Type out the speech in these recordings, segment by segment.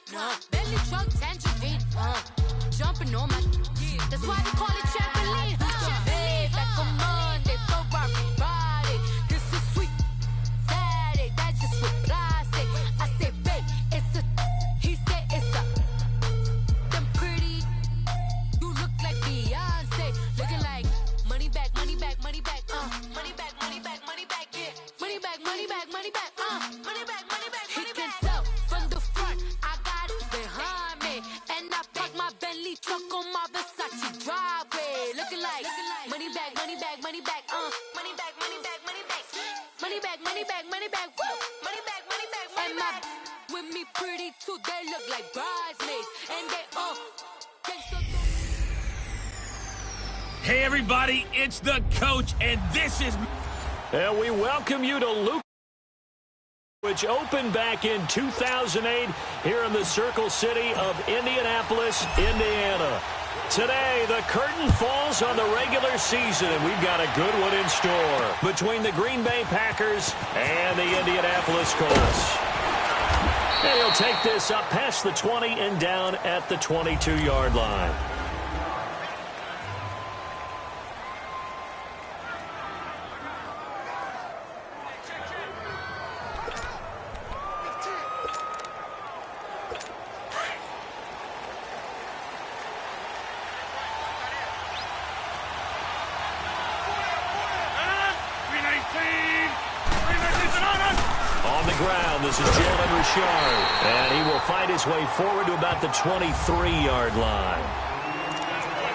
Bentley truck, tangerine, jumping on my, that's why they call it trampoline, Babe, like a Monday, Ferrari Friday, this is sweet Saturday, that's just with plastic. I say, babe, it's a, he said it's a, them pretty, you look like Beyonce, looking like money back, money back, money back, money back, money back, money back, yeah, money back, money back, money back, money back, money back, he can tell from the front, I got it behind me, and I park my Bentley truck on my Versace driveway, looking like money back, money back, money back, money back, money back, money back, money back, money back, money back, woo, money back, money back, money back, and my with me pretty too, they look like bridesmaids, and they Hey everybody, it's the coach, and this is... And we welcome you to Luke, which opened back in 2008 here in the Circle City of Indianapolis, Indiana. Today, the curtain falls on the regular season, and we've got a good one in store between the Green Bay Packers and the Indianapolis Colts. And he'll take this up past the 20 and down at the 22-yard line. This is Jalen Richard, and he will find his way forward to about the 23-yard line.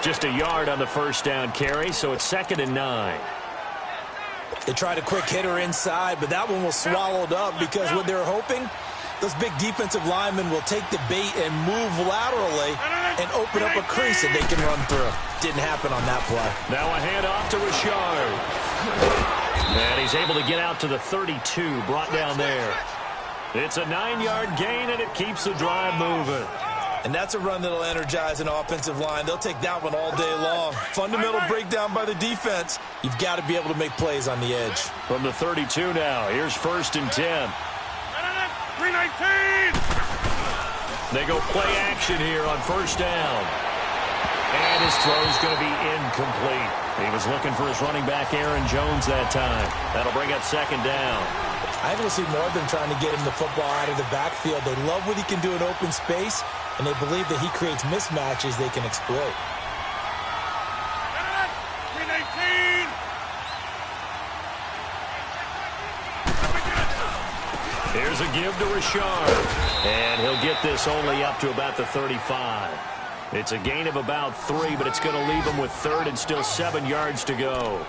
Just a yard on the first down carry, so it's 2nd and 9. They tried a quick hitter inside, but that one was swallowed up because what they're hoping, those big defensive linemen will take the bait and move laterally and open up a crease that they can run through. Didn't happen on that play. Now a handoff to Richard. And he's able to get out to the 32, brought down there. It's a 9-yard gain, and it keeps the drive moving. And that's a run that'll energize an offensive line. They'll take that one all day long. Fundamental breakdown by the defense. You've got to be able to make plays on the edge. From the 32 now, here's 1st and 10. 319! They go play action here on 1st down. And his throw's going to be incomplete. He was looking for his running back, Aaron Jones, that time. That'll bring up 2nd down. I think we'll see more of them trying to get him the football out of the backfield. They love what he can do in open space, and they believe that he creates mismatches they can exploit. 319! Here's a give to Richard, and he'll get this only up to about the 35. It's a gain of about 3, but it's going to leave him with 3rd and still 7 yards to go.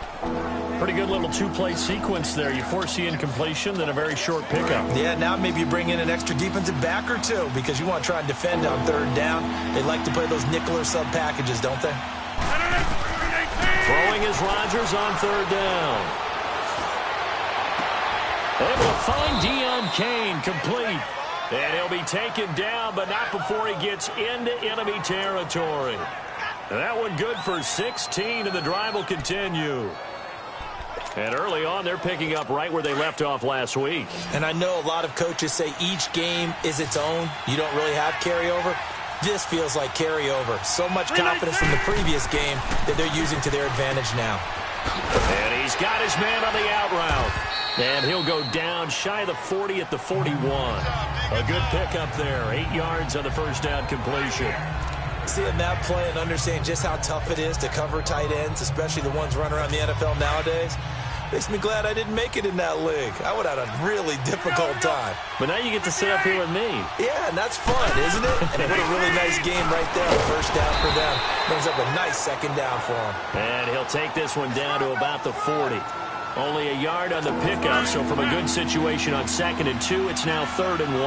Pretty good little 2-play sequence there. You force the incompletion, then a very short pickup. Yeah, now maybe you bring in an extra defensive back or two because you want to try and defend on 3rd down. They like to play those nickel or sub packages, don't they? Throwing is Rodgers on 3rd down. Able to find Deion Kane, complete. And he'll be taken down, but not before he gets into enemy territory. And that one good for 16, and the drive will continue. And early on, they're picking up right where they left off last week. And I know a lot of coaches say each game is its own. You don't really have carryover. This feels like carryover. So much confidence from the previous game that they're using to their advantage now. And he's got his man on the out route. And he'll go down shy of the 40 at the 41. A good pickup there. 8 yards on the 1st down completion. Seeing that play and understanding just how tough it is to cover tight ends, especially the ones running around the NFL nowadays, makes me glad I didn't make it in that league. I would have had a really difficult time. But now you get to sit up here with me. Yeah, and that's fun, isn't it? And what a really nice game right there. 1st down for them. Brings up a nice 2nd down for them. And he'll take this one down to about the 40. Only a yard on the pickup, so from a good situation on 2nd and 2, it's now 3rd and 1.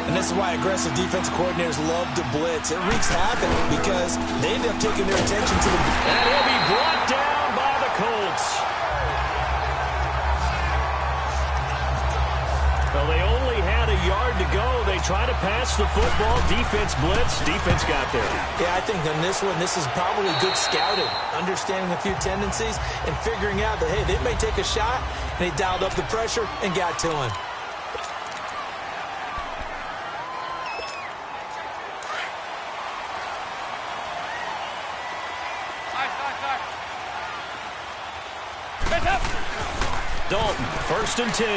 And this is why aggressive defensive coordinators love to blitz. It wreaks havoc because they end up taking their attention to the... And he'll be brought down by the Colts. Well, they only had a yard to go. They try to pass the football. Defense blitz. Defense got there. Yeah, I think on this one, this is probably good scouting, understanding a few tendencies, and figuring out that, hey, they may take a shot, and they dialed up the pressure and got to him. Dalton, 1st and 10.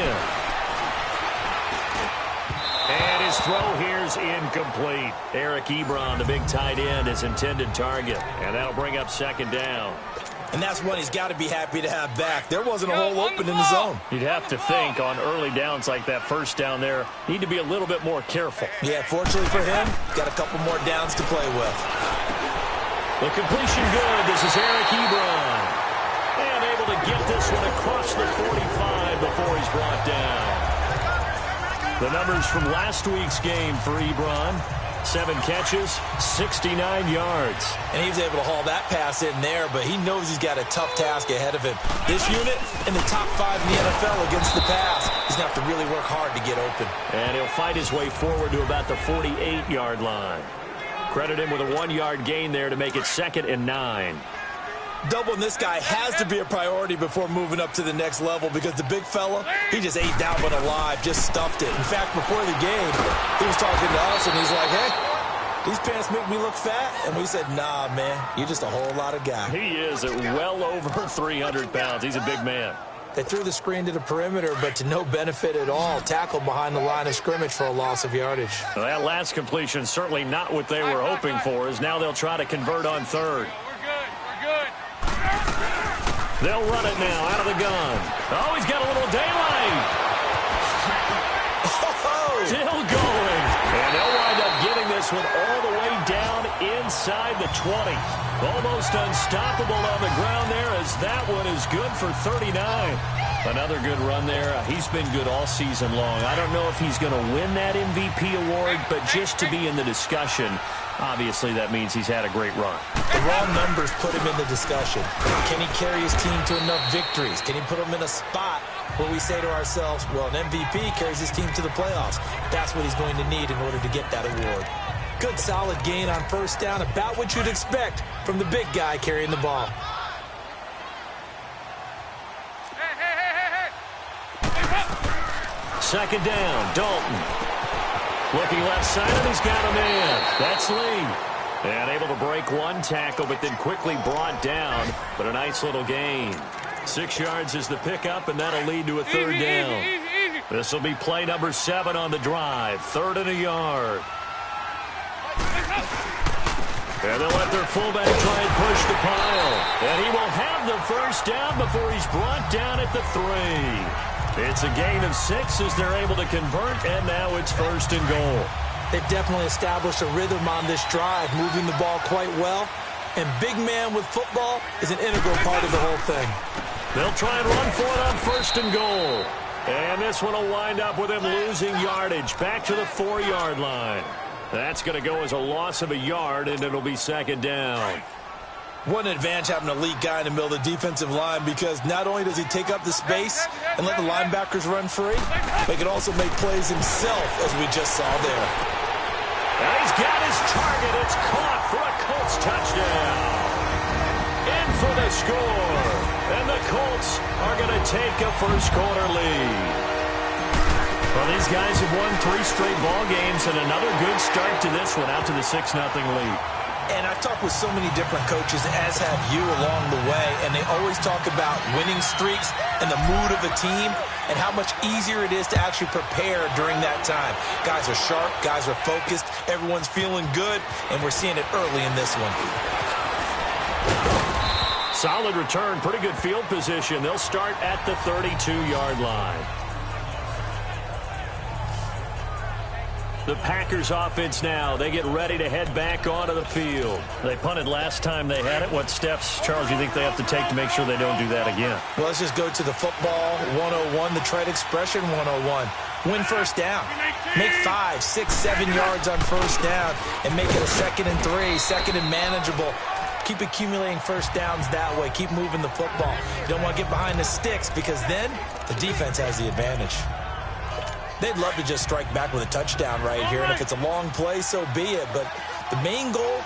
And his throw here's incomplete. Eric Ebron, the big tight end, his intended target. And that'll bring up 2nd down. And that's one he's got to be happy to have back. There wasn't a hole open in the zone. You'd have to think on early downs like that 1st down there, need to be a little bit more careful. Yeah, fortunately for him, got a couple more downs to play with. The completion good. This is Eric Ebron. And able to get this one across the 45 before he's brought down. The numbers from last week's game for Ebron. 7 catches, 69 yards. And he was able to haul that pass in there, but he knows he's got a tough task ahead of him. This unit in the top 5 in the NFL against the pass. He's going to have to really work hard to get open. And he'll fight his way forward to about the 48-yard line. Credit him with a 1-yard gain there to make it 2nd and 9. Doubling this guy has to be a priority before moving up to the next level because the big fella, he just ate that one alive, just stuffed it. In fact, before the game, he was talking to us, and he's like, hey, these pants make me look fat. And we said, nah, man, you're just a whole lot of guy. He is at well over 300 pounds. He's a big man. They threw the screen to the perimeter, but to no benefit at all. Tackled behind the line of scrimmage for a loss of yardage. Well, that last completion, certainly not what they were hoping for, as now they'll try to convert on 3rd. They'll run it now out of the gun. Oh, he's got a little daylight. Still going. And they'll wind up getting this one all the way down inside the 20. Almost unstoppable on the ground there as that one is good for 39. Another good run there. He's been good all season long. I don't know if he's going to win that MVP award, but just to be in the discussion, obviously that means he's had a great run. The raw numbers put him in the discussion. Can he carry his team to enough victories? Can he put them in a spot where we say to ourselves, well, an MVP carries his team to the playoffs. That's what he's going to need in order to get that award. Good solid gain on 1st down, about what you'd expect from the big guy carrying the ball. Second down, Dalton. Looking left side, and he's got a man. That's Lee. And able to break one tackle, but then quickly brought down. But a nice little gain. 6 yards is the pickup, and that'll lead to a 3rd down. This will be play number 7 on the drive. 3rd and a yard. And they'll let their fullback try and push the pile. And he will have the 1st down before he's brought down at the 3. It's a gain of 6 as they're able to convert, and now it's 1st and goal. They've definitely established a rhythm on this drive, moving the ball quite well. And big man with football is an integral part of the whole thing. They'll try and run for it on 1st and goal. And this one will wind up with him losing yardage back to the 4-yard line. That's going to go as a loss of a yard, and it'll be 2nd down. What an advantage having an elite guy in the middle of the defensive line, because not only does he take up the space and let the linebackers run free, but he can also make plays himself, as we just saw there. And he's got his target. It's caught for a Colts touchdown. In for the score. And the Colts are going to take a 1st quarter lead. Well, these guys have won 3 straight ball games, and another good start to this one, out to the 6-0 lead. And I've talked with so many different coaches, as have you, along the way, and they always talk about winning streaks and the mood of a team and how much easier it is to actually prepare during that time. Guys are sharp, guys are focused, everyone's feeling good, and we're seeing it early in this one. Solid return, pretty good field position. They'll start at the 32-yard line. The Packers offense now. They get ready to head back onto the field. They punted last time they had it. What steps, Charles, do you think they have to take to make sure they don't do that again? Well, let's just go to the football 101, the trade expression 101. Win 1st down. Make 5, 6, 7 yards on 1st down and make it a 2nd and 3, 2nd and manageable. Keep accumulating 1st downs that way. Keep moving the football. You don't want to get behind the sticks, because then the defense has the advantage. They'd love to just strike back with a touchdown right here, and if it's a long play, so be it. But the main goal,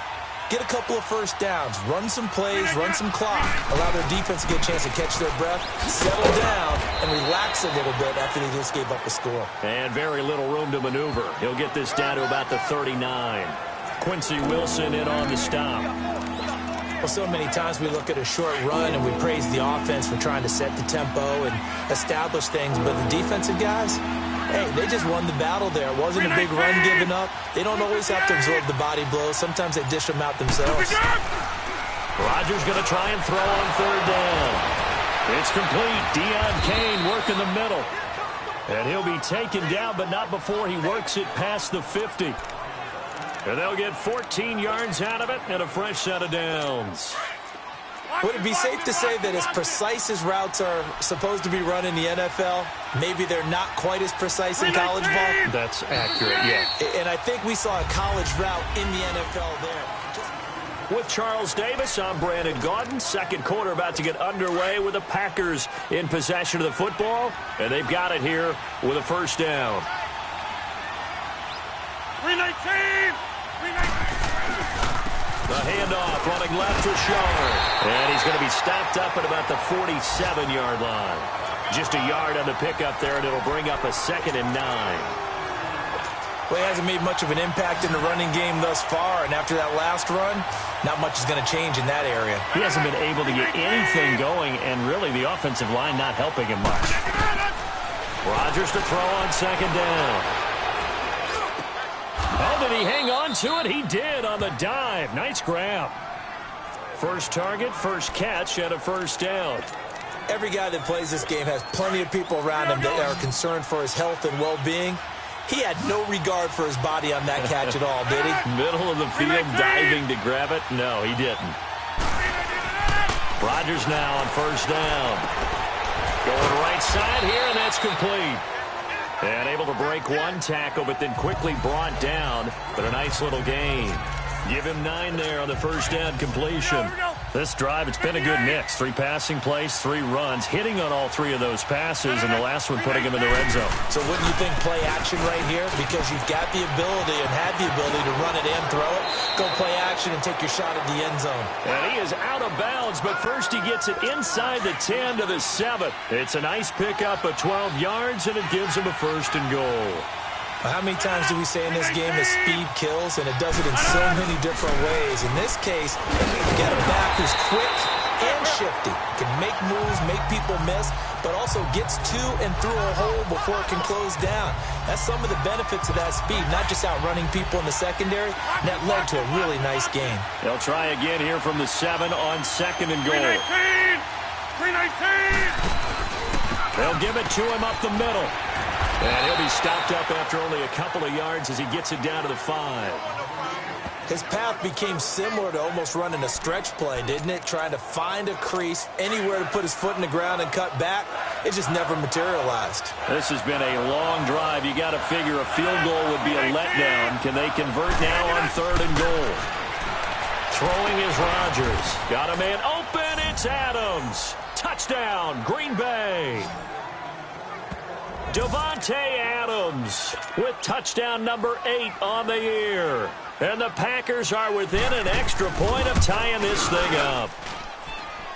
get a couple of 1st downs, run some plays, run some clock, allow their defense to get a chance to catch their breath, settle down, and relax a little bit after they just gave up a score. And very little room to maneuver. He'll get this down to about the 39. Quincy Wilson in on the stop. Well, so many times we look at a short run and we praise the offense for trying to set the tempo and establish things, but the defensive guys, hey, they just won the battle there. It wasn't a big run given up. They don't always have to absorb the body blows. Sometimes they dish them out themselves. Rodgers going to try and throw on third down. It's complete. Deion Kane working the middle. And he'll be taken down, but not before he works it past the 50. And they'll get 14 yards out of it and a fresh set of downs. Would it be safe to say that as precise as routes are supposed to be run in the NFL, maybe they're not quite as precise in college ball? That's accurate, yeah. And I think we saw a college route in the NFL there. With Charles Davis, I'm Brandon Gaudin. Second quarter about to get underway with the Packers in possession of the football. And they've got it here with a first down. 319! The handoff running left to Shard. And he's going to be stopped up at about the 47-yard line. Just a yard on the pickup there, and it'll bring up a 2nd and 9. Well, he hasn't made much of an impact in the running game thus far, and after that last run, not much is going to change in that area. He hasn't been able to get anything going, and really the offensive line not helping him much. Rodgers to throw on 2nd down. Oh, did he hang on to it? He did on the dive. Nice grab. First target, first catch, and a first down. Every guy that plays this game has plenty of people around him that are concerned for his health and well-being. He had no regard for his body on that catch at all, did he? Middle of the field, diving to grab it. No, he didn't. Rodgers now on first down. Going right side here, and that's complete. And able to break one tackle, but then quickly brought down. But a nice little gain. Give him 9 there on the first down completion. This drive, it's been a good mix. 3 passing plays, 3 runs, hitting on all 3 of those passes, and the last one putting him in the red zone. So wouldn't you think play action right here? Because you've got the ability and had the ability to run it and throw it. Go play action and take your shot at the end zone. And he is out of bounds, but first he gets it inside the 10 to the 7. It's a nice pickup of 12 yards, and it gives him a 1st and goal. How many times do we say in this game that speed kills, and it does it in so many different ways? In this case, you got a back who's quick and shifty. Can make moves, make people miss, but also gets to and through a hole before it can close down. That's some of the benefits of that speed, not just outrunning people in the secondary. And that led to a really nice game. They'll try again here from the 7 on 2nd and goal. 319! They'll give it to him up the middle. And he'll be stopped up after only a couple of yards as he gets it down to the 5. His path became similar to almost running a stretch play, didn't it? Trying to find a crease, anywhere to put his foot in the ground and cut back. It just never materialized. This has been a long drive. You got to figure a field goal would be a letdown. Can they convert now on 3rd and goal? Throwing is Rodgers. Got a man open. It's Adams. Touchdown, Green Bay. Davante Adams with touchdown number 8 on the year. And the Packers are within an extra point of tying this thing up.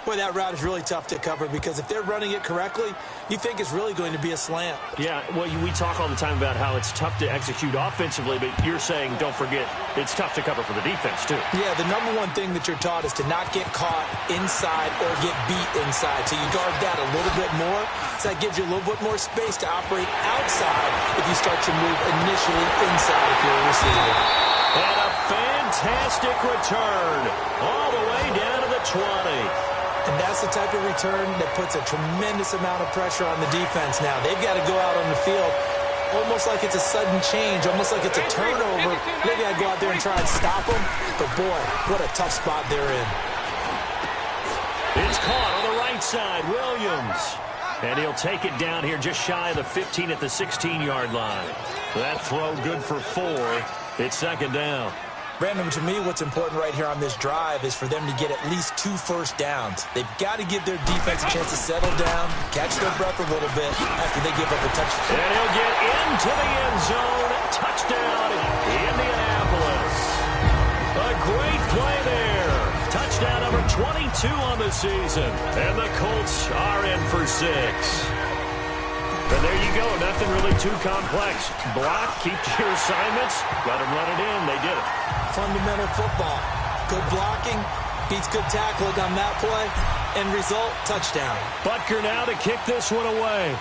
Boy, that route is really tough to cover because if they're running it correctly, you think it's really going to be a slant. Yeah, well, we talk all the time about how it's tough to execute offensively, but you're saying, don't forget, it's tough to cover for the defense, too. Yeah, the number one thing that you're taught is to not get caught inside or get beat inside. So you guard that a little bit more. So that gives you a little bit more space to operate outside if you start your move initially inside if you're a receiver. And a fantastic return all the way down to the 20. And that's the type of return that puts a tremendous amount of pressure on the defense now. They've got to go out on the field almost like it's a sudden change, almost like it's a turnover. They've got to go out there and try and stop them. But, boy, what a tough spot they're in. It's caught on the right side, Williams. And he'll take it down here just shy of the 15 at the 16-yard line. That throw good for 4. It's 2nd down. Brandon, to me, what's important right here on this drive is for them to get at least 2 first downs. They've got to give their defense a chance to settle down, catch their breath a little bit after they give up a touchdown. And he'll get into the end zone. Touchdown, Indianapolis. A great play there. Touchdown number 22 on the season. And the Colts are in for 6. And there you go. Nothing really too complex. Block, keep to your assignments, let them run it in. They did it. Fundamental football. Good blocking, Beats good tackling on that play. End result, touchdown. Butker now to kick this one away.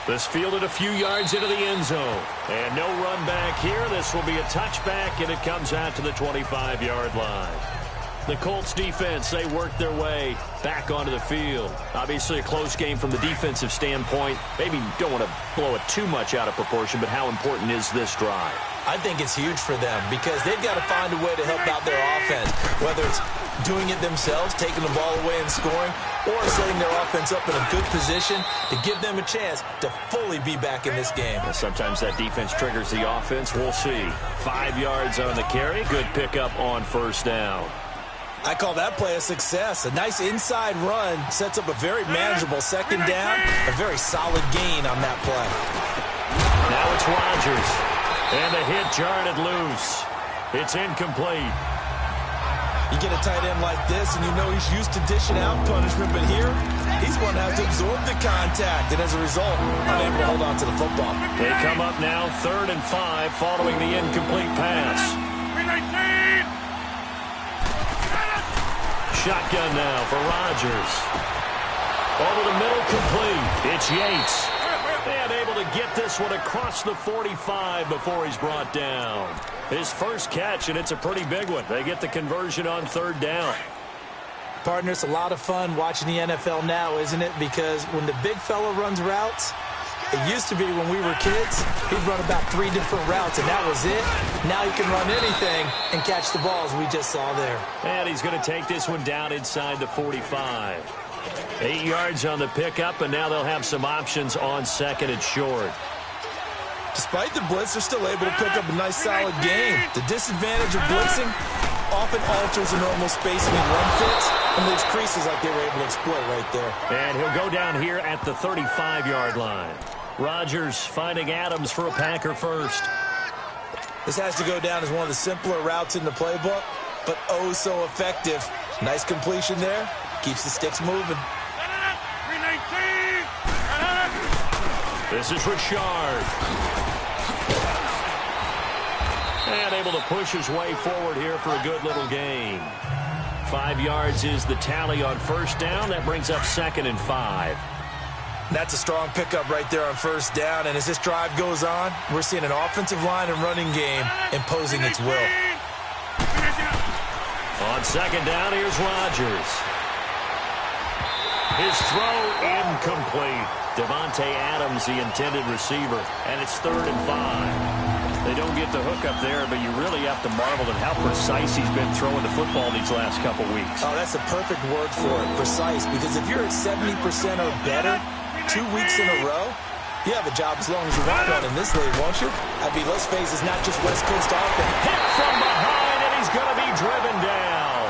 This fielded a few yards into the end zone. And no run back here. This will be a touchback, and it comes out to the 25-yard line. The Colts defense, they work their way back onto the field. Obviously a close game from the defensive standpoint. Maybe don't want to blow it too much out of proportion, but how important is this drive? I think it's huge for them because they've got to find a way to help out their offense, whether it's doing it themselves, taking the ball away and scoring, or setting their offense up in a good position to give them a chance to fully be back in this game. Well, sometimes that defense triggers the offense. We'll see. 5 yards on the carry. Good pickup on first down. I call that play a success. A nice inside run sets up a very manageable second down. A very solid gain on that play. Now it's Rodgers. And the hit jarred it loose. It's incomplete. You get a tight end like this, and you know he's used to dishing out punishment, but here, he's going to have to absorb the contact, and as a result, unable to hold on to the football. They come up now 3rd and 5 following the incomplete pass. Shotgun now for Rodgers. Over the middle, complete. It's Yates. And able to get this one across the 45 before he's brought down. His first catch, and it's a pretty big one. They get the conversion on 3rd down. Partner, it's a lot of fun watching the NFL now, isn't it? Because when the big fella runs routes, it used to be when we were kids, he'd run about 3 different routes, and that was it. Now he can run anything and catch the ball, as we just saw there. And he's going to take this one down inside the 45. 8 yards on the pickup, and now they'll have some options on 2nd and short. Despite the blitz, they're still able to pick up a nice, solid game. The disadvantage of blitzing often alters the normal spacing and run fits, and leaves creases like they were able to exploit right there. And he'll go down here at the 35-yard line. Rodgers finding Adams for a Packer first. This has to go down as one of the simpler routes in the playbook, but oh so effective. Nice completion there. Keeps the sticks moving. This is Richard. And able to push his way forward here for a good little gain. 5 yards is the tally on first down. That brings up 2nd and 5. That's a strong pickup right there on first down. And as this drive goes on, we're seeing an offensive line and running game imposing its will. On 2nd down, here's Rodgers. His throw incomplete. Devontae Adams, the intended receiver, and it's 3rd and 5. They don't get the hook up there, but you really have to marvel at how precise he's been throwing the football these last couple weeks. Oh, that's the perfect word for it, precise, because if you're at 70% or better 2 weeks in a row, you have a job as long as you want one in this league, won't you? I mean, let's face it, it's not just West Coast offense. Hit from behind, and he's going to be driven down.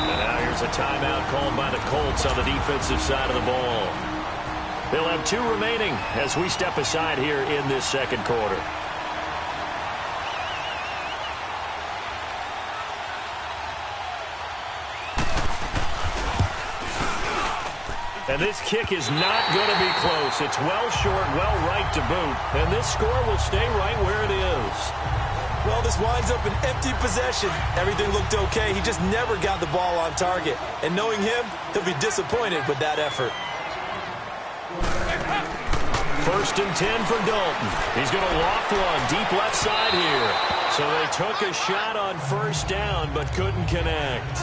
And now here's a timeout called by the Colts on the defensive side of the ball. They'll have 2 remaining as we step aside here in this 2nd quarter. And this kick is not going to be close. It's well short, well right to boot. And this score will stay right where it is. Well, this winds up an empty possession. Everything looked okay. He just never got the ball on target. And knowing him, he'll be disappointed with that effort. 1st and 10 for Dalton. He's going to loft one deep left side here. So they took a shot on first down but couldn't connect.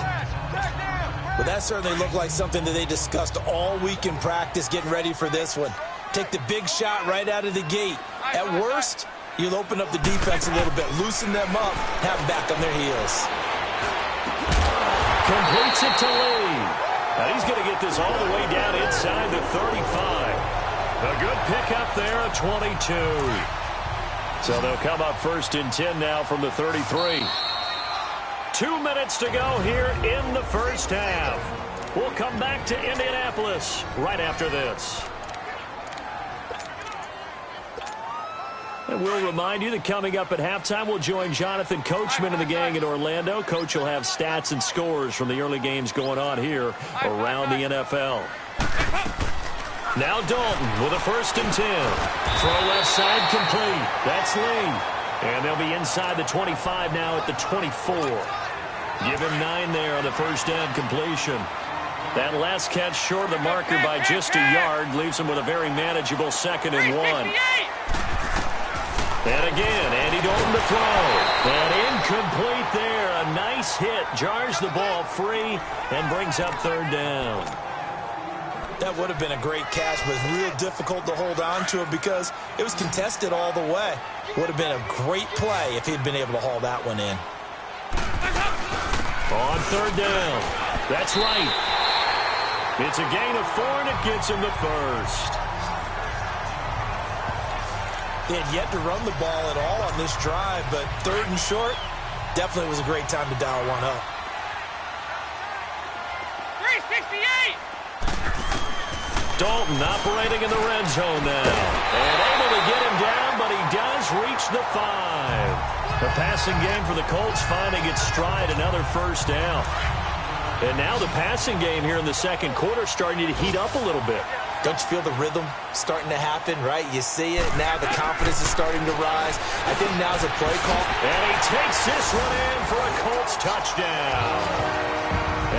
Well, that certainly looked like something that they discussed all week in practice getting ready for this one. Take the big shot right out of the gate. At worst, you'll open up the defense a little bit, loosen them up, have them back on their heels. Completes it to Lee. Now he's going to get this all the way down inside the 35. A good pickup there at 22. So they'll come up 1st and 10 now from the 33. 2 minutes to go here in the first half. We'll come back to Indianapolis right after this. And we'll remind you that coming up at halftime, we'll join Jonathan Coachman and the gang in Orlando. Coach will have stats and scores from the early games going on here around the NFL. Now Dalton with a 1st and 10. Throw left side complete. That's Lee. And they'll be inside the 25 now at the 24. Give him 9 there on the first down completion. That last catch short of the marker by just a yard leaves him with a very manageable 2nd and 1. And again, Andy Dalton to throw. And incomplete there. A nice hit. Jars the ball free and brings up 3rd down. That would have been a great catch, but real difficult to hold on to it because it was contested all the way. Would have been a great play if he'd been able to haul that one in. On 3rd down. That's right. It's a gain of 4, and it gets him the first. They had yet to run the ball at all on this drive, but 3rd and short definitely was a great time to dial one up. 368! Dalton operating in the red zone now. And able to get him down, but he does reach the 5. The passing game for the Colts finding its stride, another first down. And now the passing game here in the 2nd quarter starting to heat up a little bit. Don't you feel the rhythm starting to happen, right? You see it. Now the confidence is starting to rise. I think now's a play call. And he takes this one in for a Colts touchdown.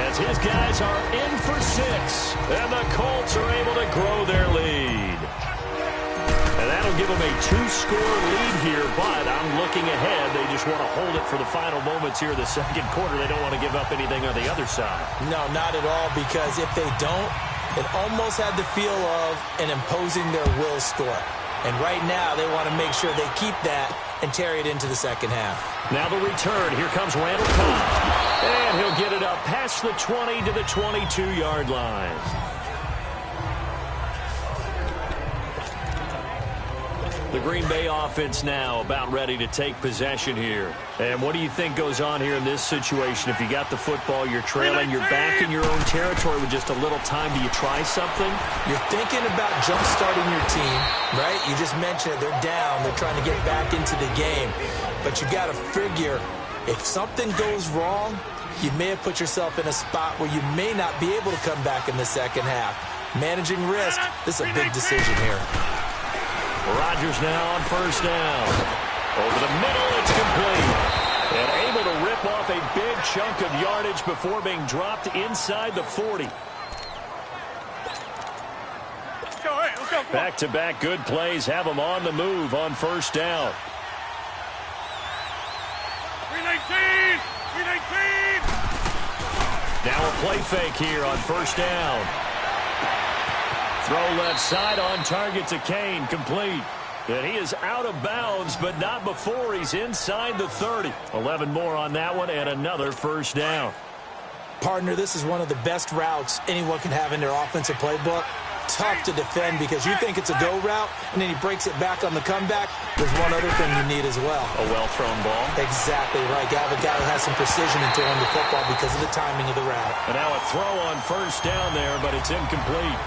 As his guys are in for 6. And the Colts are able to grow their lead. And that'll give them a 2-score lead here, but I'm looking ahead. They just want to hold it for the final moments here in the 2nd quarter. They don't want to give up anything on the other side. No, not at all, because if they don't, it almost had the feel of an imposing their will score. And right now, they want to make sure they keep that and carry it into the 2nd half. Now the return. Here comes Randall Cobb. And he'll get it up past the 20 to the 22-yard line. The Green Bay offense now about ready to take possession here. And what do you think goes on here in this situation? If you got the football, you're trailing, you're back in your own territory with just a little time. Do you try something? You're thinking about jump-starting your team, right? You just mentioned it. They're down. They're trying to get back into the game. But you got to figure, if something goes wrong, you may have put yourself in a spot where you may not be able to come back in the 2nd half. Managing risk, this is a big decision here. Rodgers now on first down. Over the middle, it's complete. And able to rip off a big chunk of yardage before being dropped inside the 40. Let's go. Back-to-back good plays have them on the move on first down. 319! 319! Now a play fake here on first down. Throw left side on target to Kane, complete. And he is out of bounds, but not before he's inside the 30. 11 more on that one, and another first down. Partner, this is one of the best routes anyone can have in their offensive playbook. Tough to defend because you think it's a go route, and then he breaks it back on the comeback. There's one other thing you need as well. A well-thrown ball. Exactly right. You have a guy who has some precision in throwing the football because of the timing of the route. And now a throw on first down there, but it's incomplete.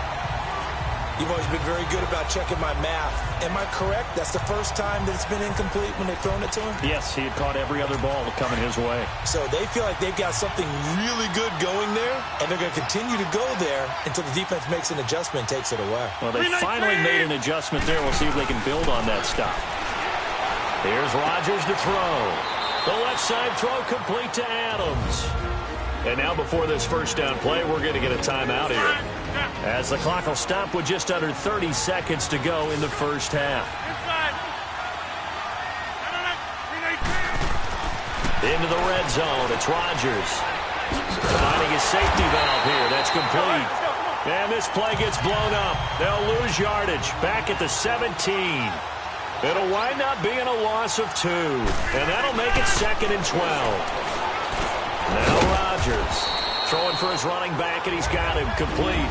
You've always been very good about checking my math. Am I correct? That's the first time that it's been incomplete when they've thrown it to him? Yes, he had caught every other ball coming his way. So they feel like they've got something really good going there, and they're going to continue to go there until the defense makes an adjustment and takes it away. Well, they finally made an adjustment there. We'll see if they can build on that stop. Here's Rodgers to throw. The left side throw complete to Adams. And now before this first down play, we're going to get a timeout here, as the clock will stop with just under 30 seconds to go in the first half. Into the red zone, it's Rodgers. Finding his safety valve here, that's complete. And this play gets blown up. They'll lose yardage back at the 17. It'll wind up being a loss of 2. And that'll make it 2nd and 12. Now Rodgers throwing for his running back, and he's got him complete.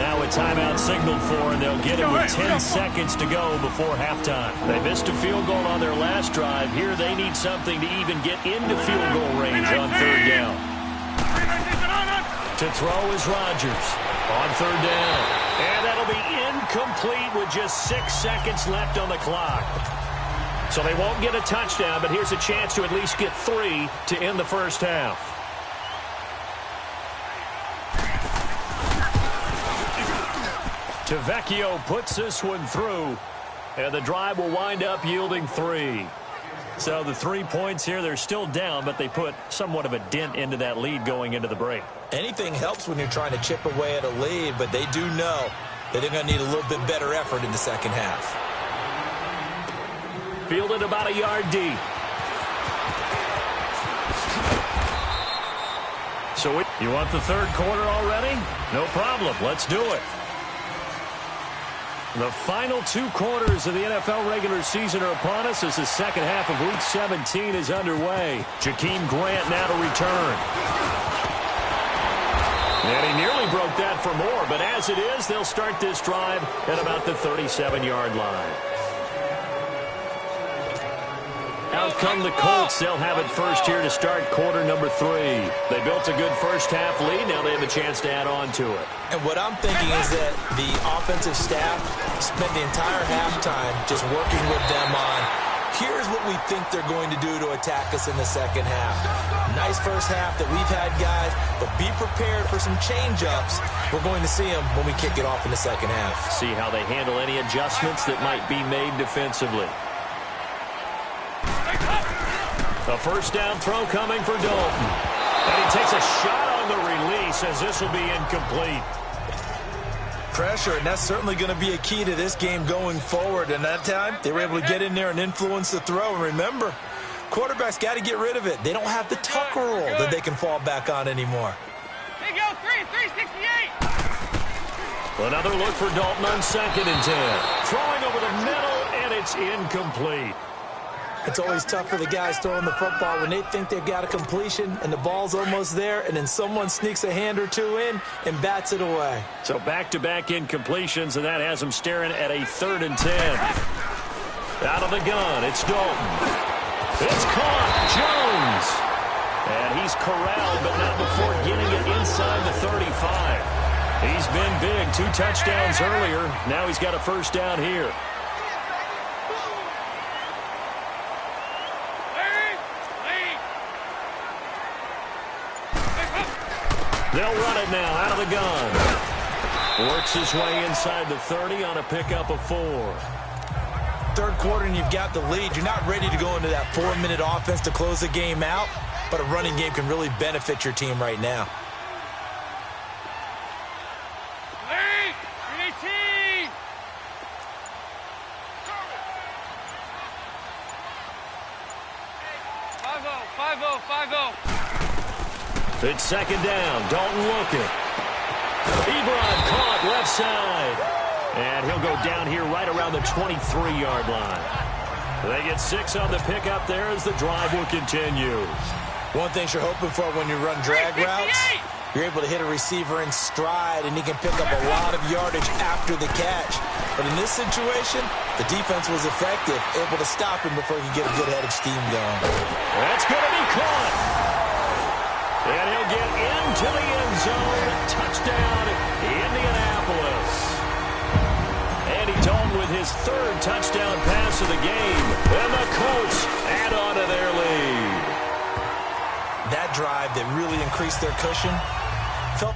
Now a timeout signaled for, and they'll get him with 10 seconds to go before halftime. They missed a field goal on their last drive. Here they need something to even get into field goal range on third down. To throw is Rodgers on third down. And that'll be incomplete with just 6 seconds left on the clock. So they won't get a touchdown, but here's a chance to at least get 3 to end the first half. Tavecchio puts this one through, and the drive will wind up yielding 3. So the 3 points here, they're still down, but they put somewhat of a dent into that lead going into the break. Anything helps when you're trying to chip away at a lead, but they do know that they're going to need a little bit better effort in the second half. Fielded about a yard deep. So you want the third quarter already? No problem. Let's do it. The final 2 quarters of the NFL regular season are upon us as the second half of Week 17 is underway. Jakeem Grant now to return. And he nearly broke that for more, but as it is, they'll start this drive at about the 37-yard line. Out come the Colts. They'll have it first here to start quarter number 3. They built a good first half lead. Now they have a chance to add on to it. And what I'm thinking is that the offensive staff spent the entire halftime just working with them on, here's what we think they're going to do to attack us in the second half. Nice first half that we've had, guys, but be prepared for some change-ups. We're going to see them when we kick it off in the second half. See how they handle any adjustments that might be made defensively. A first down throw coming for Dalton. And he takes a shot on the release as this will be incomplete. Pressure, and that's certainly going to be a key to this game going forward. And that time, they were able to get in there and influence the throw. And remember, quarterbacks got to get rid of it. They don't have the tucker roll that they can fall back on anymore. Here you go, 368. Another look for Dalton on 2nd and 10. Throwing over the middle, and it's incomplete. It's always tough for the guys throwing the football when they think they've got a completion and the ball's almost there, and then someone sneaks a hand or two in and bats it away. So back-to-back incompletions, and that has them staring at a 3rd and 10. Out of the gun, it's Dalton. It's caught, Jones. And he's corralled, but not before getting it inside the 35. He's been big, 2 touchdowns earlier. Now he's got a first down here. They'll run it now out of the gun. Works his way inside the 30 on a pickup of 4. Third quarter and you've got the lead. You're not ready to go into that 4-minute offense to close the game out, but a running game can really benefit your team right now. Lead, 318. 5-0. It's 2nd down. Dalton looking. Ebron caught left side. And he'll go down here right around the 23-yard line. They get 6 on the pickup there as the drive will continue. One thing you're hoping for when you run drag routes, you're able to hit a receiver in stride, and he can pick up a lot of yardage after the catch. But in this situation, the defense was effective, able to stop him before he could get a good head of steam going. That's going to be caught. And he'll get into the end zone. Touchdown, Indianapolis. Andy Dalton with his 3rd touchdown pass of the game. And the Colts add on to their lead. That drive that really increased their cushion felt...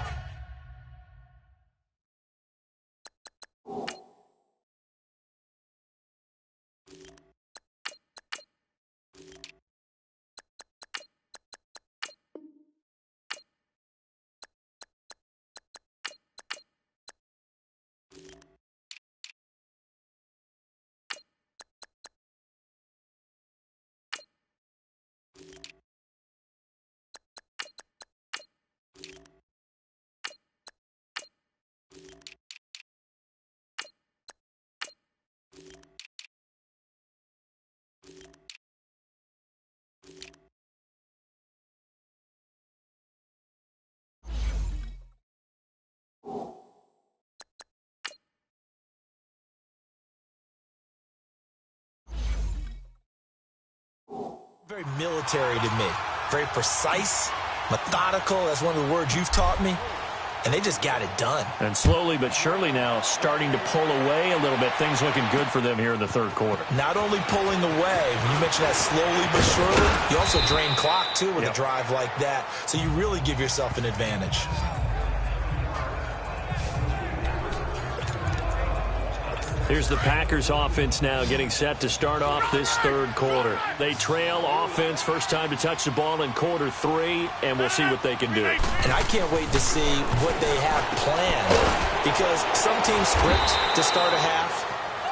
Very military to me. Very precise, methodical. That's one of the words you've taught me. And they just got it done. And slowly but surely now starting to pull away a little bit. Things looking good for them here in the 3rd quarter. Not only pulling away, when you mentioned that slowly but surely, you also drain clock, too, with a drive like that. So you really give yourself an advantage. Here's the Packers offense now getting set to start off this third quarter. They trail offense, first time to touch the ball in quarter 3, and we'll see what they can do. And I can't wait to see what they have planned, because some teams script to start a half.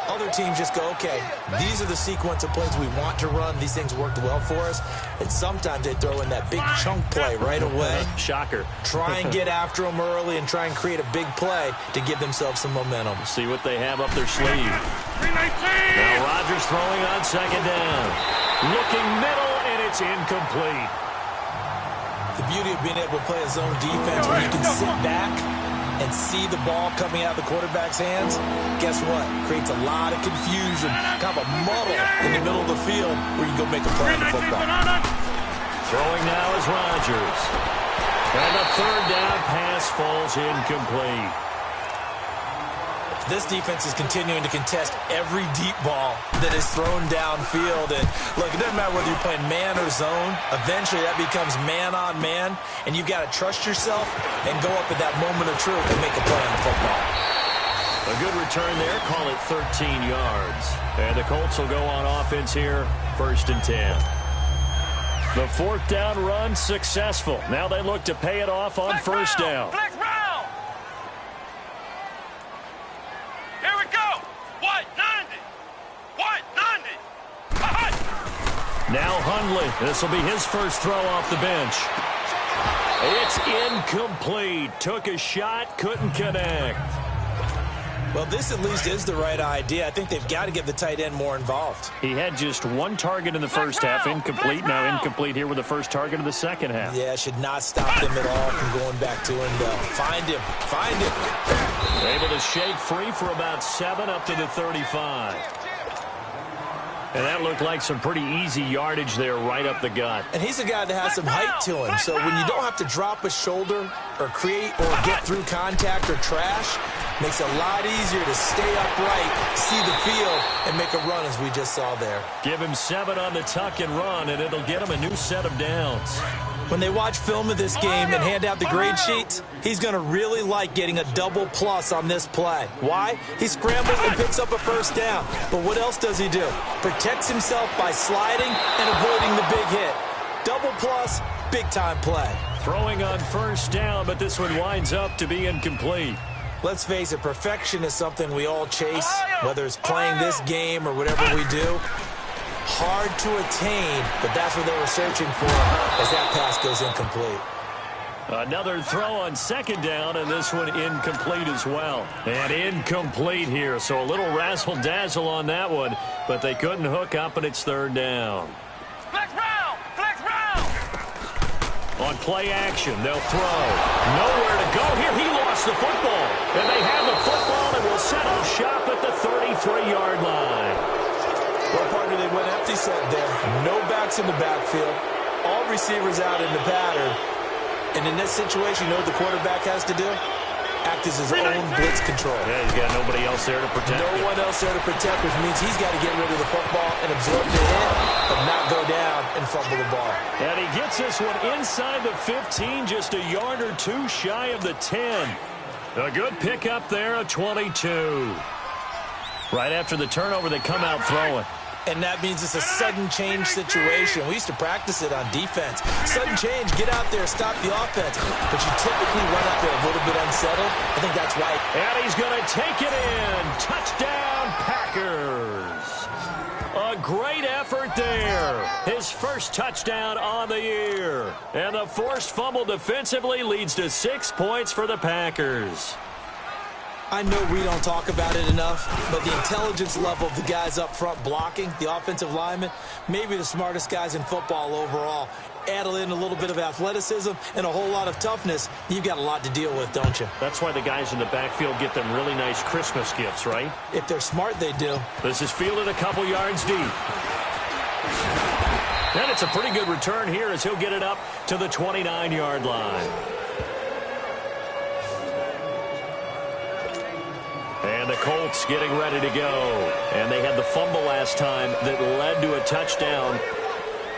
Other teams just go, okay, these are the sequence of plays we want to run. These things worked well for us. And sometimes they throw in that big chunk play right away. Shocker. Try and get after them early and try and create a big play to give themselves some momentum. See what they have up their sleeve. Now Rodgers throwing on second down. Looking middle, and it's incomplete. The beauty of being able to play a zone defense where you can sit back and see the ball coming out of the quarterback's hands, guess what? Creates a lot of confusion, kind of a muddle in the middle of the field where you can go make a play on the football. Throwing now is Rodgers. And the third down pass falls incomplete. This defense is continuing to contest every deep ball that is thrown downfield. And look, it doesn't matter whether you're playing man or zone. Eventually, that becomes man on man, and you've got to trust yourself and go up at that moment of truth and make a play on the football. A good return there. Call it 13 yards. And the Colts will go on offense here, 1st and 10. The 4th down run successful. Now they look to pay it off on first down. Now Hundley. This will be his first throw off the bench. It's incomplete. Took a shot, couldn't connect. Well, this at least is the right idea. I think they've got to get the tight end more involved. He had just 1 target in the first half. Incomplete. Now incomplete here with the first target of the second half. Yeah, should not stop them at all from going back to him. Find him. Find him. Able to shake free for about 7 up to the 35. And that looked like some pretty easy yardage there right up the gut. And he's a guy that has some height to him. So when you don't have to drop a shoulder or create or get through contact or trash, makes it a lot easier to stay upright, see the field, and make a run as we just saw there. Give him 7 on the tuck and run, and it'll get him a new set of downs. When they watch film of this game and hand out the grade sheets, he's going to really like getting a double plus on this play. Why? He scrambles and picks up a first down. But what else does he do? Protects himself by sliding and avoiding the big hit. Double plus, big-time play. Throwing on first down, but this one winds up to be incomplete. Let's face it, perfection is something we all chase, whether it's playing this game or whatever we do. Hard to attain, but that's what they were searching for as that pass goes incomplete. Another throw on second down, and this one incomplete as well. And incomplete here, so a little razzle-dazzle on that one, but they couldn't hook up, and it's 3rd down. Flex round! Flex round! On play action, they'll throw. Nowhere to go here. He lost the football. And they have the football and will set up shop at the 33-yard line. Well, partner, they went empty set there. No backs in the backfield. All receivers out in the pattern. And in this situation, you know what the quarterback has to do? Act as his own blitz control. Yeah, he's got nobody else there to protect him. No one else there to protect, which means he's got to get rid of the football and absorb the hit, but not go down and fumble the ball. And he gets this one inside the 15, just a yard or 2 shy of the 10. A good pickup there, a 22. Right after the turnover, they come out throwing. And that means it's a sudden change situation. We used to practice it on defense. Sudden change, get out there, stop the offense. But you typically run out there a little bit unsettled. I think that's right. And he's going to take it in. Touchdown, Packers. A great effort there. His first touchdown on the year. And the forced fumble defensively leads to 6 points for the Packers. I know we don't talk about it enough, but the intelligence level of the guys up front blocking, the offensive linemen, maybe the smartest guys in football overall. Add in a little bit of athleticism and a whole lot of toughness, you've got a lot to deal with, don't you? That's why the guys in the backfield get them really nice Christmas gifts, right? If they're smart, they do. This is fielded a couple yards deep. And it's a pretty good return here as he'll get it up to the 29-yard line. And the Colts getting ready to go. And they had the fumble last time that led to a touchdown.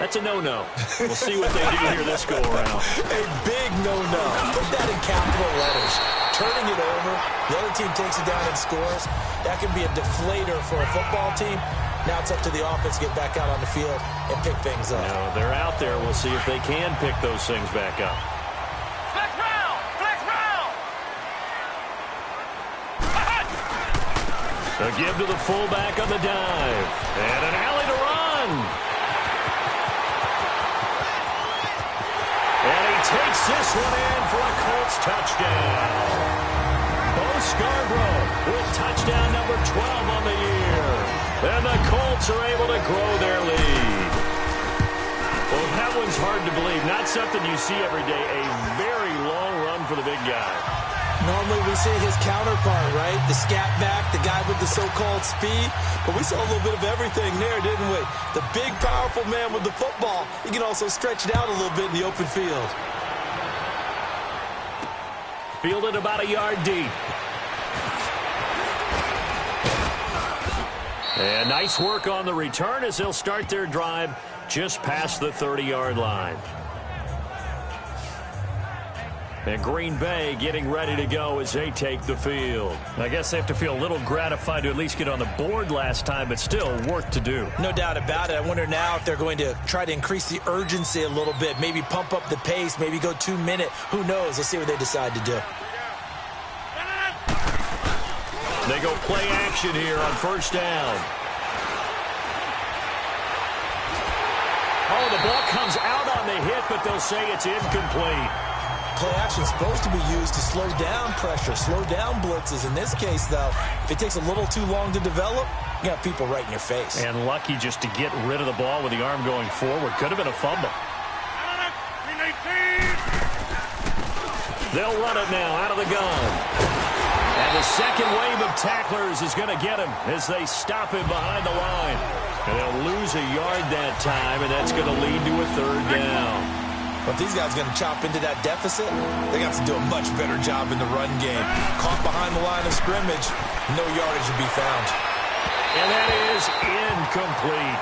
That's a no-no. We'll see what they do here this go-around. A big no-no. Put that in capital letters. Turning it over, the other team takes it down and scores. That can be a deflator for a football team. Now it's up to the offense to get back out on the field and pick things up. No, they're out there. We'll see if they can pick those things back up. Flex round! Flex round! So give to the fullback on the dive. And an alley to run. And he takes this one in for a Colts touchdown. Bo Scarborough with touchdown number 12 on the year. And the Colts are able to grow their lead. Well, that one's hard to believe. Not something you see every day. A very long run for the big guy. Normally we see his counterpart, right? The scat back, the guy with the so-called speed. But we saw a little bit of everything there, didn't we? The big, powerful man with the football. He can also stretch it out a little bit in the open field. Fielded about a yard deep. And nice work on the return as they'll start their drive just past the 30-yard line. And Green Bay getting ready to go as they take the field. I guess they have to feel a little gratified to at least get on the board last time, but still work to do. No doubt about it. I wonder now if they're going to try to increase the urgency a little bit, maybe pump up the pace, maybe go 2-minute. Who knows? Let's see what they decide to do. They go play action here on first down. Oh, the ball comes out on the hit, but they'll say it's incomplete. Play action is supposed to be used to slow down pressure, slow down blitzes. In this case, though, if it takes a little too long to develop, you got people right in your face. And lucky just to get rid of the ball with the arm going forward. Could have been a fumble. They'll run it now out of the gun. And the second wave of tacklers is going to get him as they stop him behind the line. And they'll lose a yard that time, and that's going to lead to a third down. But if these guys are going to chop into that deficit, they got to do a much better job in the run game. Caught behind the line of scrimmage, no yardage to be found. And that is incomplete.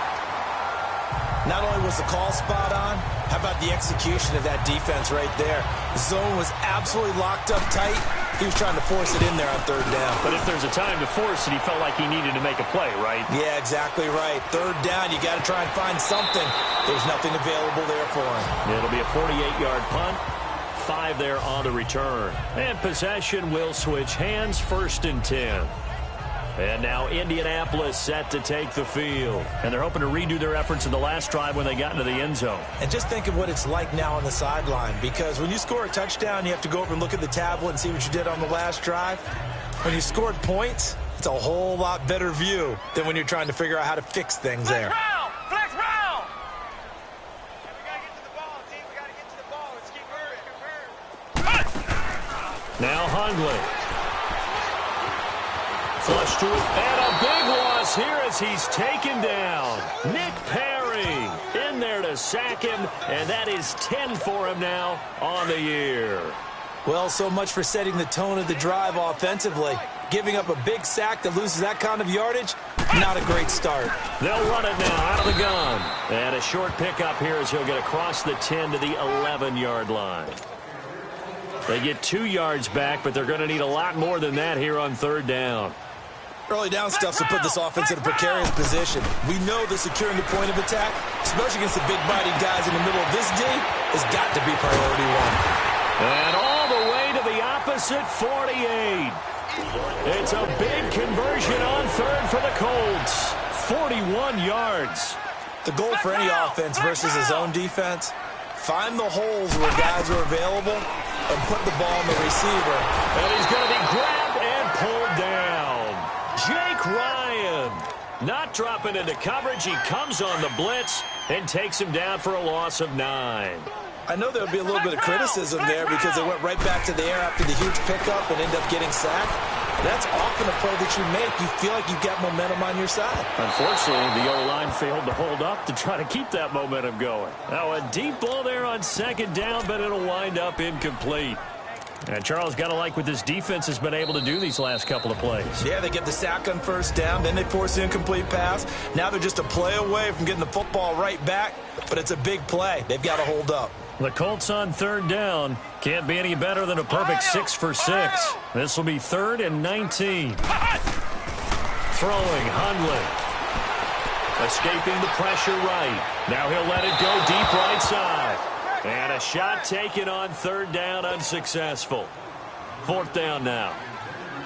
Not only was the call spot on, how about the execution of that defense right there? The zone was absolutely locked up tight. He was trying to force it in there on third down. But if there's a time to force it, he felt like he needed to make a play, right? Yeah, exactly right. Third down, you got to try and find something. There's nothing available there for him. It'll be a 48-yard punt. 5 there on the return. And possession will switch hands, 1st and 10. And now Indianapolis set to take the field. And they're hoping to redo their efforts in the last drive when they got into the end zone. And just think of what it's like now on the sideline. Because when you score a touchdown, you have to go over and look at the tablet and see what you did on the last drive. When you scored points, it's a whole lot better view than when you're trying to figure out how to fix things there. Flex round! We got to get to the ball, team. We got to get to the ball. Let's keep moving. Now Hundley. Flush to it, and a big loss here as he's taken down. Nick Perry in there to sack him, and that is 10 for him now on the year. Well, so much for setting the tone of the drive offensively. Giving up a big sack that loses that kind of yardage, not a great start. They'll run it now out of the gun. And a short pickup here as he'll get across the 10 to the 11-yard line. They get 2 yards back, but they're going to need a lot more than that here on third down. Early down stuff to put this offense in a precarious position. We know that securing the point of attack, especially against the big-bodied guys in the middle of this D, has got to be priority 1. And all the way to the opposite 48. It's a big conversion on third for the Colts. 41 yards. The goal for any offense versus his own defense, find the holes where guys are available and put the ball on the receiver. And he's going to be grabbed and pulled down. Jake Ryan not dropping into coverage. He comes on the blitz and takes him down for a loss of 9. I know there'll be a little bit of criticism there because they went right back to the air after the huge pickup and end up getting sacked. That's often a play that you make. You feel like you've got momentum on your side. Unfortunately, the O-line failed to hold up to try to keep that momentum going. Now, a deep ball there on second down, but it'll wind up incomplete. And Charles, got to like what this defense has been able to do these last couple of plays. Yeah, they get the sack on first down, then they force the incomplete pass. Now they're just a play away from getting the football right back, but it's a big play. They've got to hold up. The Colts on third down. Can't be any better than a perfect 6 for 6. This will be 3rd and 19. Throwing, Hundley. Escaping the pressure right. Now he'll let it go deep right side. And a shot taken on 3rd down, unsuccessful. 4th down now.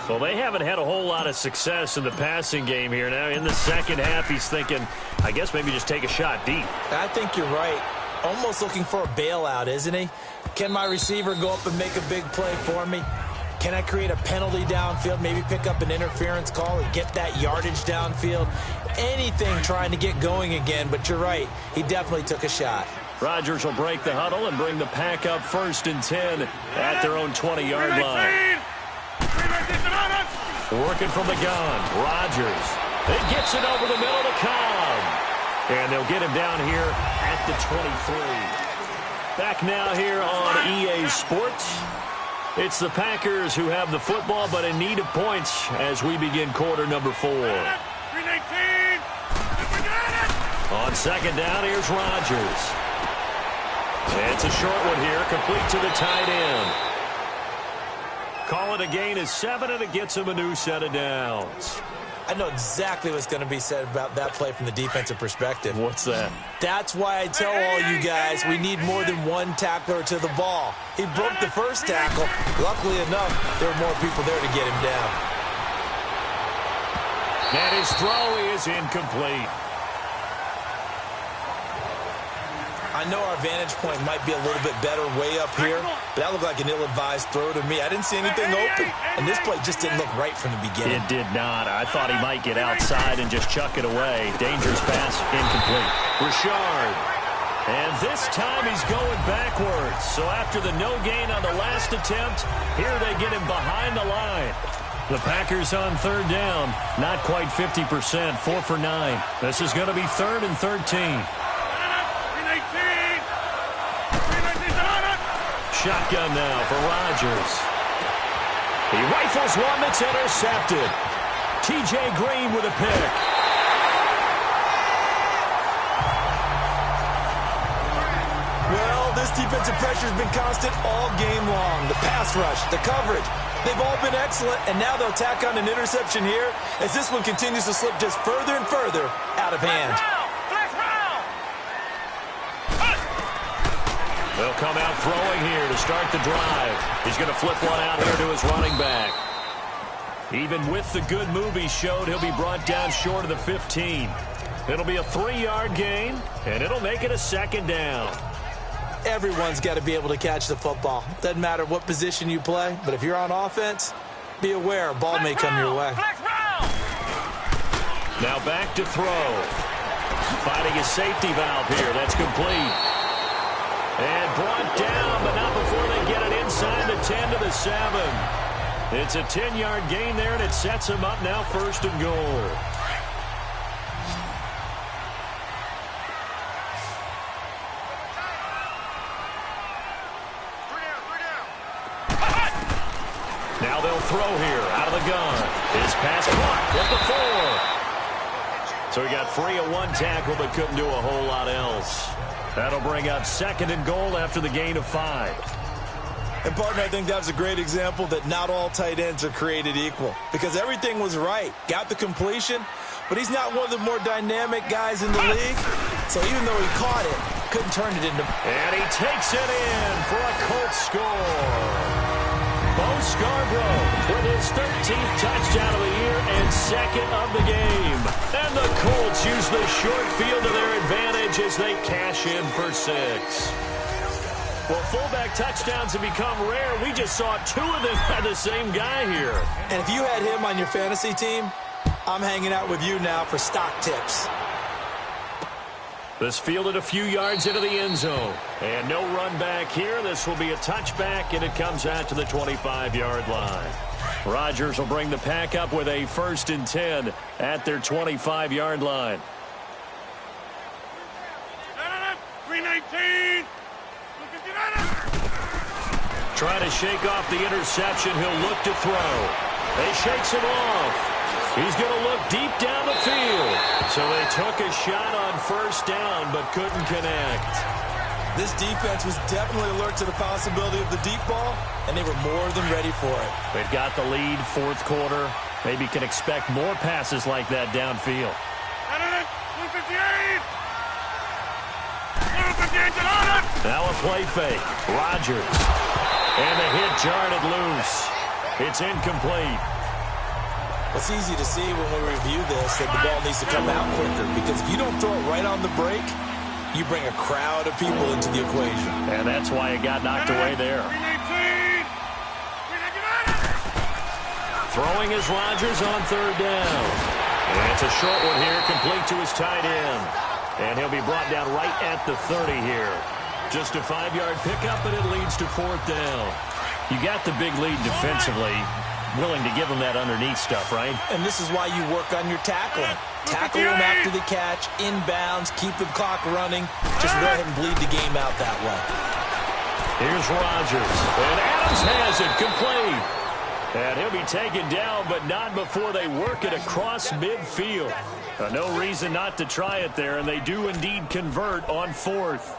Well, they haven't had a whole lot of success in the passing game here. Now in the second half, he's thinking, I guess maybe just take a shot deep. I think you're right. Almost looking for a bailout, isn't he? Can my receiver go up and make a big play for me? Can I create a penalty downfield, maybe pick up an interference call and get that yardage downfield? Anything trying to get going again, but you're right. He definitely took a shot. Rodgers will break the huddle and bring the pack up 1st and 10 at their own 20-yard line. Working from the gun, Rodgers. It gets it over the middle to Cobb. And they'll get him down here at the 23. Back now here on EA Sports. It's the Packers who have the football, but in need of points as we begin quarter number 4. On second down, here's Rodgers. It's a short one here, complete to the tight end. Call it a gain of 7, and it gets him a new set of downs. I know exactly what's going to be said about that play from the defensive perspective. What's that? That's why I tell all you guys we need more than one tackler to the ball. He broke the first tackle. Luckily enough, there were more people there to get him down. And his throw is incomplete. I know our vantage point might be a little bit better way up here, but that looked like an ill-advised throw to me. I didn't see anything open, and this play just didn't look right from the beginning. It did not. I thought he might get outside and just chuck it away. Dangerous pass, incomplete. Richard. And this time he's going backwards. So after the no gain on the last attempt, here they get him behind the line. The Packers on third down, not quite 50%, 4 for 9. This is going to be 3rd and 13. Shotgun now for Rodgers. He rifles one that's intercepted. T.J. Green with a pick. Well, this defensive pressure has been constant all game long. The pass rush, the coverage, they've all been excellent, and now they'll tack on an interception here as this one continues to slip just further and further out of hand. They'll come out throwing here to start the drive. He's going to flip one out here to his running back. Even with the good move he showed, he'll be brought down short of the 15. It'll be a 3-yard gain, and it'll make it a 2nd down. Everyone's got to be able to catch the football. Doesn't matter what position you play, but if you're on offense, be aware a ball may come your way. Now back to throw. Finding a safety valve here. That's complete. And brought down, but not before they get it inside the 10 to the 7. It's a 10-yard gain there, and it sets him up now 1st and goal. Now they'll throw here out of the gun. His pass blocked at the 4. So he got free of one tackle, but couldn't do a whole lot else. That'll bring up 2nd and goal after the gain of 5. And, partner, I think that was a great example that not all tight ends are created equal because everything was right. Got the completion, but he's not one of the more dynamic guys in the league. So even though he caught it, couldn't turn it into... And he takes it in for a Colts score. Bo Scarborough with his 13th touchdown of the year and 2nd of the game. And the Colts use the short field to their advantage as they cash in for 6. Well, fullback touchdowns have become rare. We just saw 2 of them by the same guy here. And if you had him on your fantasy team, I'm hanging out with you now for stock tips. This fielded a few yards into the end zone. And no run back here. This will be a touchback, and it comes out to the 25-yard line. Rodgers will bring the pack up with a 1st and 10 at their 25-yard line. 319. Trying to shake off the interception. He'll look to throw. They shakes him off. He's going to look deep down the field. So they took a shot on first down but couldn't connect. This defense was definitely alert to the possibility of the deep ball, and they were more than ready for it. They've got the lead, fourth quarter. Maybe can expect more passes like that downfield. Now a play fake. Rodgers. And the hit jarred it loose. It's incomplete. It's easy to see when we review this that the ball needs to come out quicker, because if you don't throw it right on the break, you bring a crowd of people into the equation. And that's why it got knocked away there. Throwing is Rodgers on third down. And it's a short one here, complete to his tight end. And he'll be brought down right at the 30 here. Just a 5-yard pickup, and it leads to fourth down. You got the big lead defensively. Willing to give them that underneath stuff, right? And this is why you work on your tackling. Tackle them after the catch, inbounds, keep the clock running. Just go ahead and bleed the game out that way. Here's Rodgers. And Adams has it complete. And he'll be taken down, but not before they work it across midfield. No reason not to try it there, and they do indeed convert on fourth.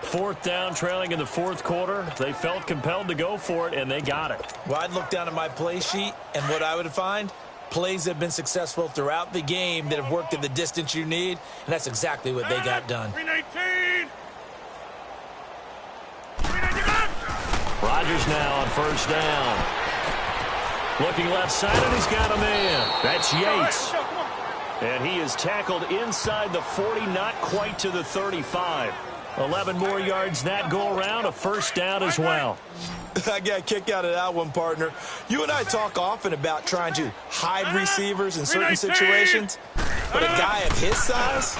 Fourth down, trailing in the fourth quarter. They felt compelled to go for it, and they got it. Well, I'd look down at my play sheet, and what I would find, plays that have been successful throughout the game that have worked at the distance you need, and that's exactly what they got done. Rodgers now on first down. Looking left side, and he's got a man. That's Yates. And he is tackled inside the 40, not quite to the 35. 11 more yards that go around, a first down as well. I got a kick out of that one, partner. You and I talk often about trying to hide receivers in certain situations, but a guy of his size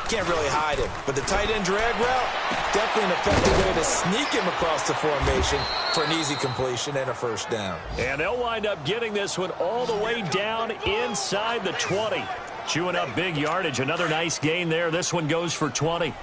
can't really hide him. But the tight end drag route, definitely an effective way to sneak him across the formation for an easy completion and a first down. And they'll wind up getting this one all the way down inside the 20. Chewing up big yardage. Another nice gain there. This one goes for 20.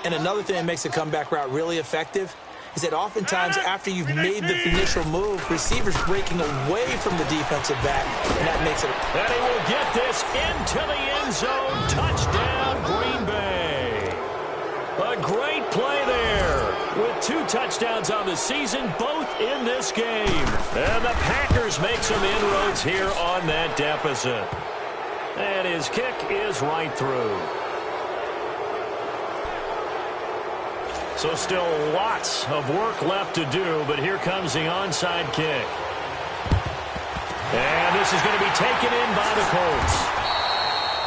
And another thing that makes a comeback route really effective is that oftentimes after you've made the initial move, receivers breaking away from the defensive back, and that makes it. And he will get this into the end zone. Touchdown, Green Bay. A great play there with 2 touchdowns on the season, both in this game. And the Packers make some inroads here on that deficit. And his kick is right through. So still lots of work left to do, but here comes the onside kick. And this is going to be taken in by the Colts.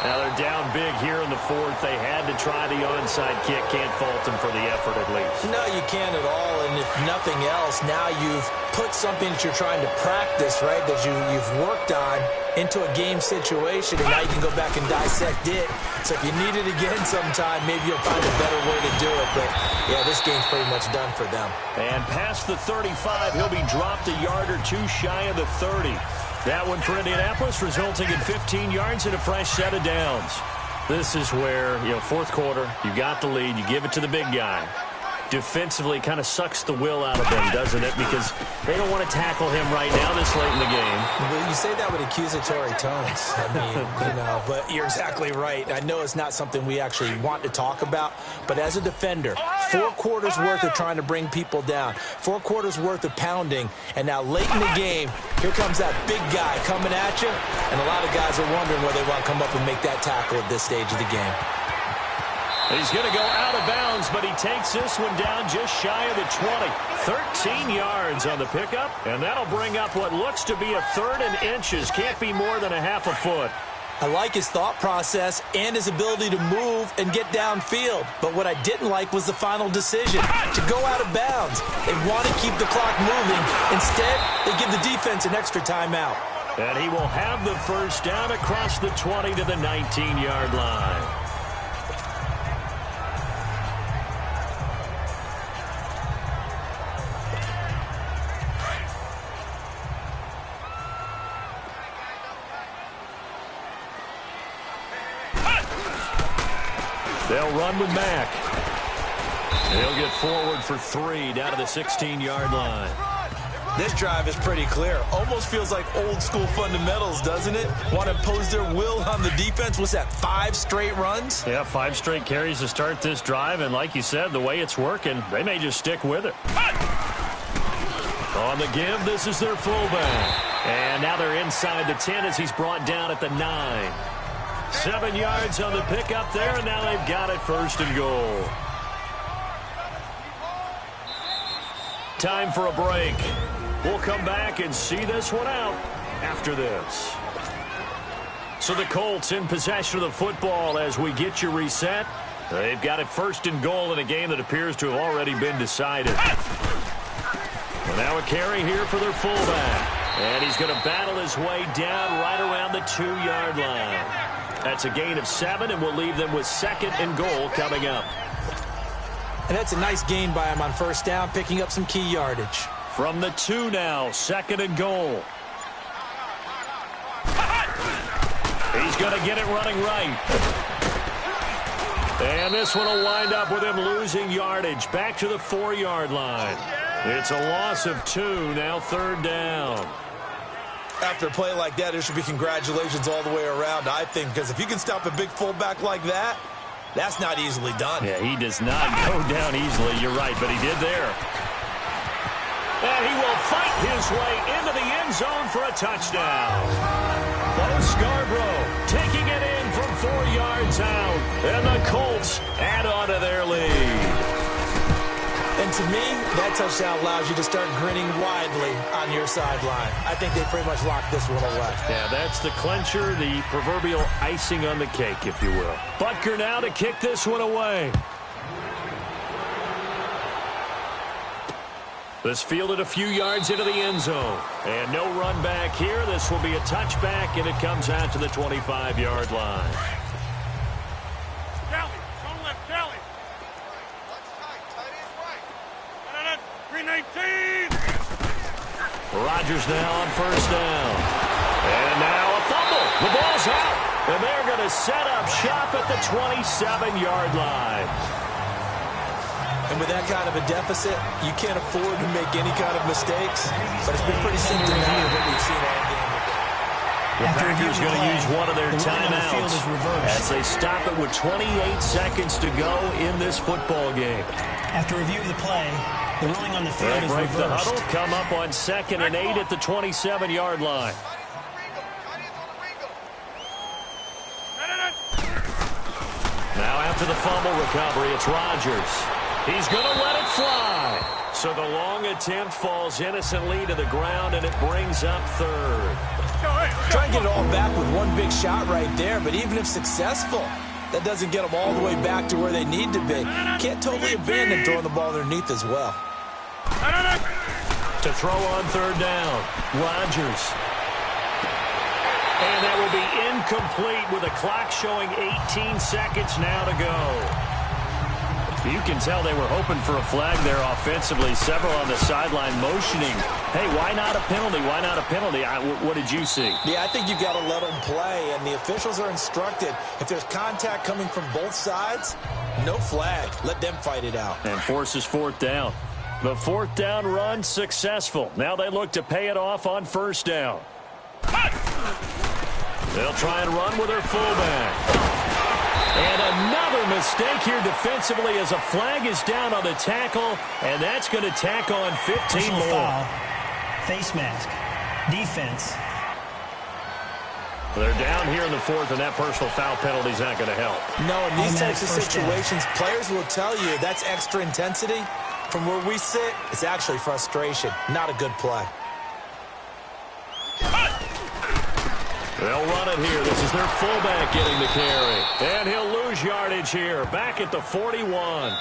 Now they're down big here in the fourth. They had to try the onside kick. Can't fault them for the effort at least. No, you can't at all. And if nothing else, now you've put something that you're trying to practice, right, that you've worked on into a game situation, and now you can go back and dissect it. So if you need it again sometime, maybe you'll find a better way to do it. But, yeah, this game's pretty much done for them. And past the 35, he'll be dropped a yard or two shy of the 30. That one for Indianapolis, resulting in 15 yards and a fresh set of downs. This is where, fourth quarter, you got the lead, you give it to the big guy. Defensively kind of sucks the will out of them, doesn't it? Because they don't want to tackle him right now this late in the game. Well, you say that with accusatory tones. I mean, but you're exactly right. I know it's not something we actually want to talk about, but as a defender, 4 quarters worth of trying to bring people down, 4 quarters worth of pounding, and now late in the game, here comes that big guy coming at you, and a lot of guys are wondering whether they want to come up and make that tackle at this stage of the game. He's going to go out of bounds, but he takes this one down just shy of the 20. 13 yards on the pickup, and that'll bring up what looks to be a 3rd and inches. Can't be more than a half a foot. I like his thought process and his ability to move and get downfield. But what I didn't like was the final decision, to go out of bounds. They want to keep the clock moving. Instead, they give the defense an extra timeout. And he will have the first down across the 20 to the 19-yard line. They'll run with Mack. He'll get forward for 3 down to the 16-yard line. This drive is pretty clear. Almost feels like old school fundamentals, doesn't it? Want to impose their will on the defense. What's that, 5 straight runs? Yeah, 5 straight carries to start this drive. And like you said, the way it's working, they may just stick with it. On the give, this is their fullback. And now they're inside the 10 as he's brought down at the 9. 7 yards on the pickup there, and now they've got it 1st and goal. Time for a break. We'll come back and see this one out after this. So the Colts in possession of the football as we get you reset. They've got it 1st and goal in a game that appears to have already been decided. Well, now a carry here for their fullback. And he's going to battle his way down right around the 2-yard line. That's a gain of 7, and we'll leave them with 2nd and goal coming up. And that's a nice gain by him on 1st down, picking up some key yardage. From the 2 now, 2nd and goal. He's going to get it running right. And this one will wind up with him losing yardage back to the 4-yard line. It's a loss of 2, now 3rd down. After a play like that, there should be congratulations all the way around, I think, because if you can stop a big fullback like that, that's not easily done. Yeah, he does not go down easily, you're right, but he did there. And he will fight his way into the end zone for a touchdown. Bo Scarborough taking it in from 4 yards out, and the Colts add on to their lead. And to me, that touchdown allows you to start grinning widely on your sideline. I think they pretty much locked this one away. Yeah, that's the clincher, the proverbial icing on the cake, if you will. Butker now to kick this one away. This fielded a few yards into the end zone. And no run back here. This will be a touchback, and it comes out to the 25-yard line. Rodgers now on 1st down. And now a fumble. The ball's out. And they're going to set up shop at the 27-yard line. And with that kind of a deficit, you can't afford to make any kind of mistakes. But it's been pretty symptomatic what we've seen all game. The Packers going to use one of their timeouts as they stop it with 28 seconds to go in this football game. After review of the play, the ruling on the field is break reversed. The huddle, come up on 2nd and 8 at the 27-yard line. Now after the fumble recovery, it's Rodgers. He's going to let it fly. So the long attempt falls innocently to the ground, and it brings up 3rd. Try and get it all back with one big shot right there, but even if successful, that doesn't get them all the way back to where they need to be. Can't totally abandon throwing the ball underneath as well. To throw on 3rd down, Rodgers. And that will be incomplete with a clock showing 18 seconds now to go. You can tell they were hoping for a flag there offensively. Several on the sideline motioning. Hey, why not a penalty? Why not a penalty? What did you see? Yeah, I think you've got to let them play, and the officials are instructed. If there's contact coming from both sides, no flag. Let them fight it out. And forces 4th down. The 4th down run successful. Now they look to pay it off on 1st down. They'll try and run with their fullback. And another mistake here defensively as a flag is down on the tackle, and that's going to tack on 15 more. Foul. Face mask. Defense. They're down here in the 4th, and that personal foul penalty is not going to help. No, in these types of situations, players will tell you that's extra intensity. From where we sit, it's actually frustration. Not a good play. They'll run it here. This is their fullback getting the carry. And he'll lose yardage here. Back at the 41.